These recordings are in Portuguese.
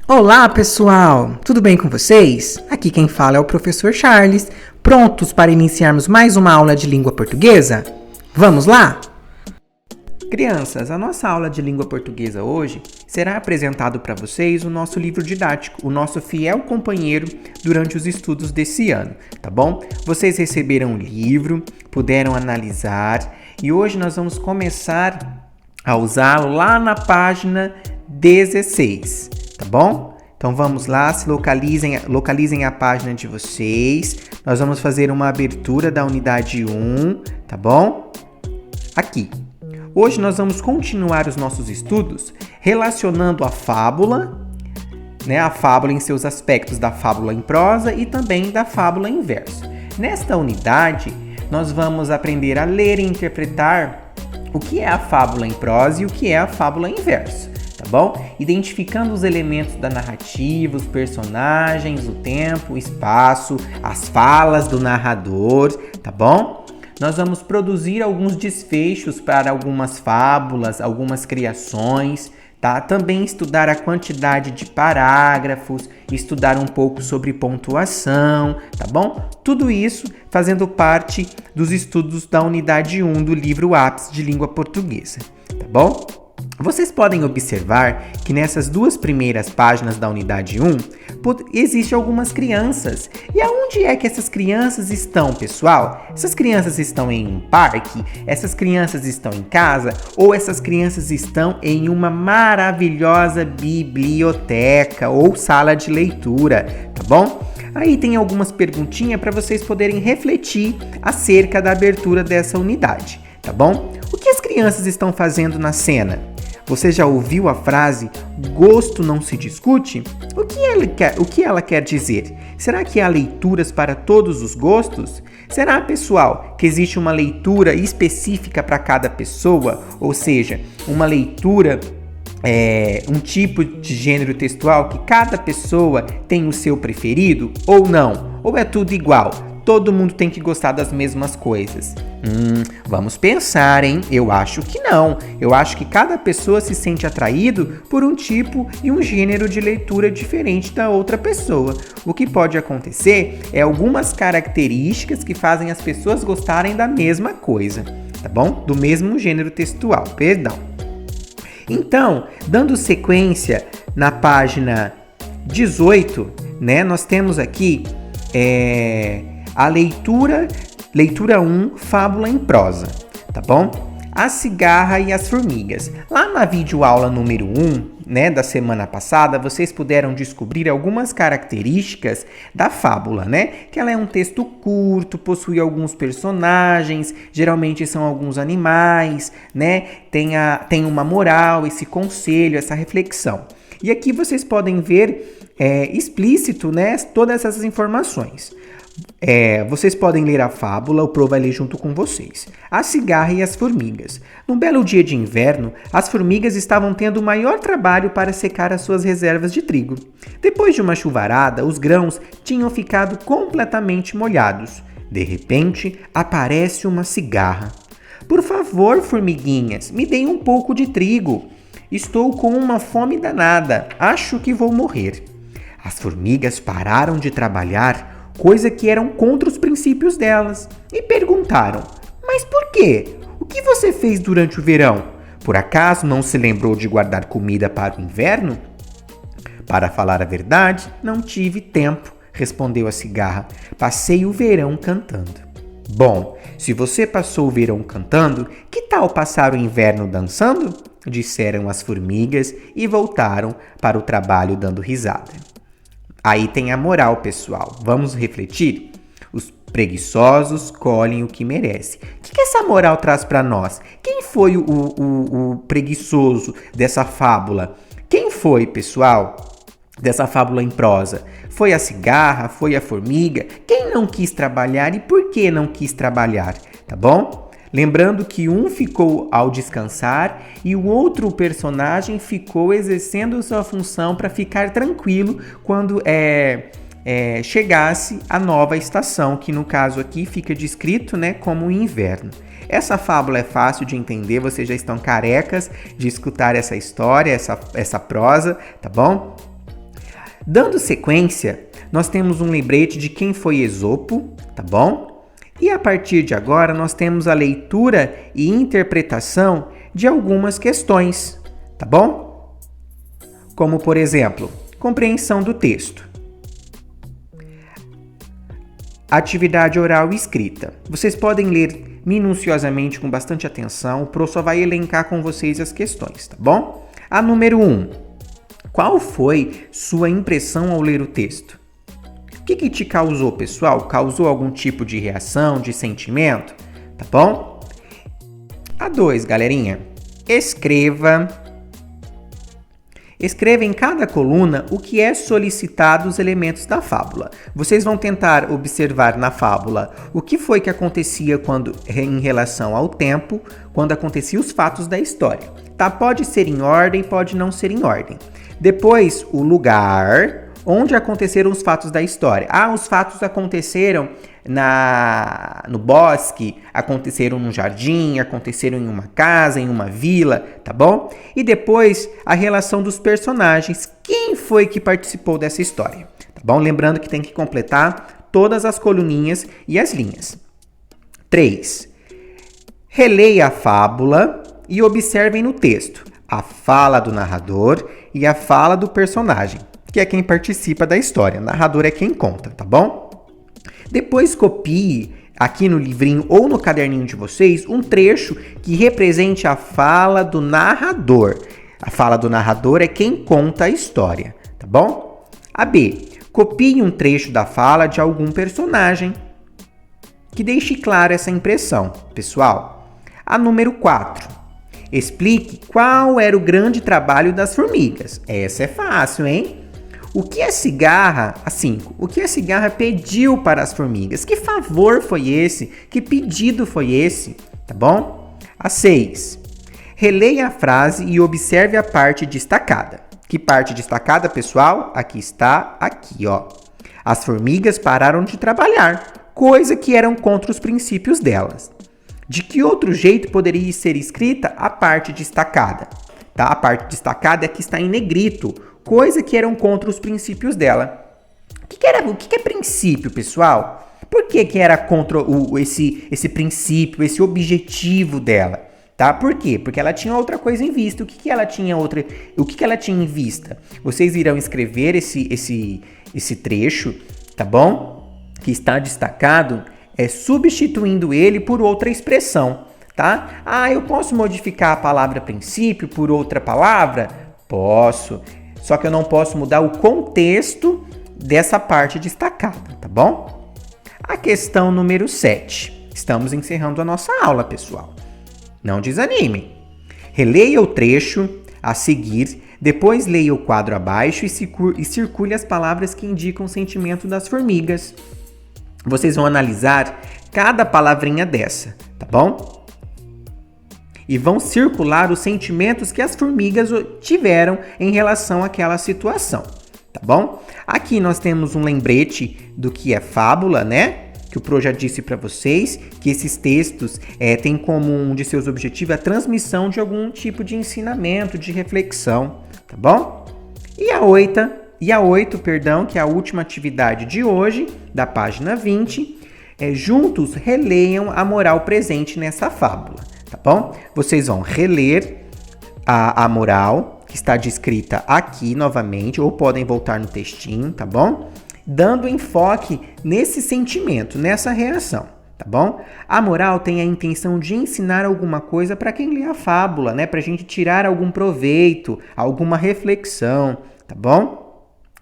Olá, pessoal! Tudo bem com vocês? Aqui quem fala é o professor Charles. Prontos para iniciarmos mais uma aula de língua portuguesa? Vamos lá? Crianças, a nossa aula de língua portuguesa hoje será apresentado para vocês o nosso livro didático, o nosso fiel companheiro durante os estudos desse ano, tá bom? Vocês receberam o livro, puderam analisar e hoje nós vamos começar a usá-lo lá na página 16. Tá bom? Então vamos lá, se localizem a página de vocês. Nós vamos fazer uma abertura da unidade 1, tá bom? Aqui. Hoje nós vamos continuar os nossos estudos relacionando a fábula, a fábula em seus aspectos da fábula em prosa e também da fábula em verso. Nesta unidade, nós vamos aprender a ler e interpretar o que é a fábula em prosa e o que é a fábula em verso. Tá bom? Identificando os elementos da narrativa, os personagens, o tempo, o espaço, as falas do narrador, tá bom? Nós vamos produzir alguns desfechos para algumas fábulas, algumas criações, tá? Também estudar a quantidade de parágrafos, estudar um pouco sobre pontuação, tá bom? Tudo isso fazendo parte dos estudos da unidade 1 do livro Ápice de Língua Portuguesa, tá bom? Vocês podem observar que nessas duas primeiras páginas da unidade 1 existem algumas crianças. E aonde é que essas crianças estão, pessoal? Essas crianças estão em um parque? Essas crianças estão em casa? Ou essas crianças estão em uma maravilhosa biblioteca ou sala de leitura, tá bom? Aí tem algumas perguntinhas para vocês poderem refletir acerca da abertura dessa unidade, tá bom? O que as crianças estão fazendo na cena? Você já ouviu a frase "gosto não se discute"? O que ela quer dizer? Será que há leituras para todos os gostos? Será, pessoal, que existe uma leitura específica para cada pessoa? Ou seja, uma leitura, um tipo de gênero textual que cada pessoa tem o seu preferido? Ou não? Ou é tudo igual? Todo mundo tem que gostar das mesmas coisas. Vamos pensar, hein? Eu acho que não. Eu acho que cada pessoa se sente atraído por um tipo e um gênero de leitura diferente da outra pessoa. O que pode acontecer é algumas características que fazem as pessoas gostarem da mesma coisa, tá bom? Do mesmo gênero textual, perdão. Então, dando sequência na página 18, nós temos aqui a leitura 1, fábula em prosa, tá bom? A cigarra e as formigas. Lá na videoaula número 1, da semana passada, vocês puderam descobrir algumas características da fábula, Que ela é um texto curto, possui alguns personagens, geralmente são alguns animais, Tem uma moral, esse conselho, essa reflexão. E aqui vocês podem ver explícito, todas essas informações. Vocês podem ler a fábula, o Pro vai ler junto com vocês. A cigarra e as formigas. Num belo dia de inverno, as formigas estavam tendo o maior trabalho para secar as suas reservas de trigo. Depois de uma chuvarada, os grãos tinham ficado completamente molhados. De repente, aparece uma cigarra. "Por favor, formiguinhas, me deem um pouco de trigo. Estou com uma fome danada. Acho que vou morrer." As formigas pararam de trabalhar, coisa que eram contra os princípios delas, e perguntaram: "Mas por quê? O que você fez durante o verão? Por acaso não se lembrou de guardar comida para o inverno?" "Para falar a verdade, não tive tempo", respondeu a cigarra. "Passei o verão cantando." "Bom, se você passou o verão cantando, que tal passar o inverno dançando?" disseram as formigas e voltaram para o trabalho dando risada. Aí tem a moral, pessoal. Vamos refletir? Os preguiçosos colhem o que merecem. O que essa moral traz para nós? Quem foi o preguiçoso dessa fábula? Quem foi, pessoal, dessa fábula em prosa? Foi a cigarra? Foi a formiga? Quem não quis trabalhar e por que não quis trabalhar? Tá bom? Lembrando que um ficou ao descansar e o outro personagem ficou exercendo sua função para ficar tranquilo quando chegasse a nova estação, que no caso aqui fica descrito como o inverno. Essa fábula é fácil de entender, vocês já estão carecas de escutar essa história, essa prosa, tá bom? Dando sequência, nós temos um lembrete de quem foi Esopo, tá bom? E a partir de agora, nós temos a leitura e interpretação de algumas questões, tá bom? Como, por exemplo, compreensão do texto. Atividade oral e escrita. Vocês podem ler minuciosamente com bastante atenção, o Pro só vai elencar com vocês as questões, tá bom? A número 1. Qual foi sua impressão ao ler o texto? O que te causou, pessoal? Causou algum tipo de reação, de sentimento? Tá bom? A 2, galerinha. Escreva em cada coluna o que é solicitado os elementos da fábula. Vocês vão tentar observar na fábula o que foi que acontecia em relação ao tempo, quando aconteciam os fatos da história. Tá? Pode ser em ordem, pode não ser em ordem. Depois, o lugar onde aconteceram os fatos da história. Os fatos aconteceram no bosque, aconteceram no jardim, aconteceram em uma casa, em uma vila, tá bom? E depois, a relação dos personagens. Quem foi que participou dessa história? Tá bom? Lembrando que tem que completar todas as coluninhas e as linhas. 3. Releia a fábula e observem no texto a fala do narrador e a fala do personagem, que é quem participa da história. O narrador é quem conta, tá bom? Depois copie aqui no livrinho ou no caderninho de vocês um trecho que represente a fala do narrador. A fala do narrador é quem conta a história, tá bom? A B. Copie um trecho da fala de algum personagem que deixe clara essa impressão, pessoal. A número 4. Explique qual era o grande trabalho das formigas. Essa é fácil, hein? O que a cigarra, a 5, o que a cigarra pediu para as formigas? Que favor foi esse? Que pedido foi esse? Tá bom? A 6. Releia a frase e observe a parte destacada. Que parte destacada, pessoal? Aqui está, aqui, ó. As formigas pararam de trabalhar, coisa que eram contra os princípios delas. De que outro jeito poderia ser escrita a parte destacada? Tá? A parte destacada é que está em negrito, coisa que eram contra os princípios dela. O que é princípio, pessoal? Por que era contra esse princípio, esse objetivo dela? Tá? Por quê? Porque ela tinha outra coisa em vista. O que ela tinha em vista? Vocês irão escrever esse trecho, tá bom? Que está destacado, substituindo ele por outra expressão, tá? Eu posso modificar a palavra princípio por outra palavra? Posso. Só que eu não posso mudar o contexto dessa parte destacada, tá bom? A questão número 7. Estamos encerrando a nossa aula, pessoal. Não desanimem. Releia o trecho a seguir, depois leia o quadro abaixo e circule as palavras que indicam o sentimento das formigas. Vocês vão analisar cada palavrinha dessa, tá bom? E vão circular os sentimentos que as formigas tiveram em relação àquela situação, tá bom? Aqui nós temos um lembrete do que é fábula, né? Que o Pro já disse para vocês, que esses textos têm como um de seus objetivos a transmissão de algum tipo de ensinamento, de reflexão, tá bom? E a 8, que é a última atividade de hoje, da página 20, juntos releiam a moral presente nessa fábula, tá bom? Vocês vão reler a moral, que está descrita aqui novamente, ou podem voltar no textinho, tá bom? Dando enfoque nesse sentimento, nessa reação, tá bom? A moral tem a intenção de ensinar alguma coisa para quem lê a fábula, né? Pra gente tirar algum proveito, alguma reflexão, tá bom?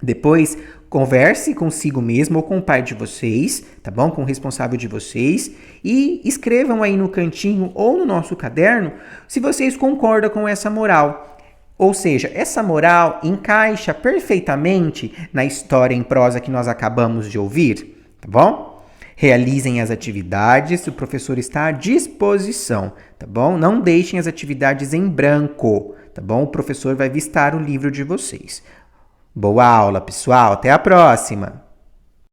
Depois, converse consigo mesmo ou com o pai de vocês, tá bom? Com o responsável de vocês e escrevam aí no cantinho ou no nosso caderno se vocês concordam com essa moral. Ou seja, essa moral encaixa perfeitamente na história em prosa que nós acabamos de ouvir, tá bom? Realizem as atividades, o professor está à disposição, tá bom? Não deixem as atividades em branco, tá bom? O professor vai vistar o livro de vocês. Boa aula, pessoal. Até a próxima!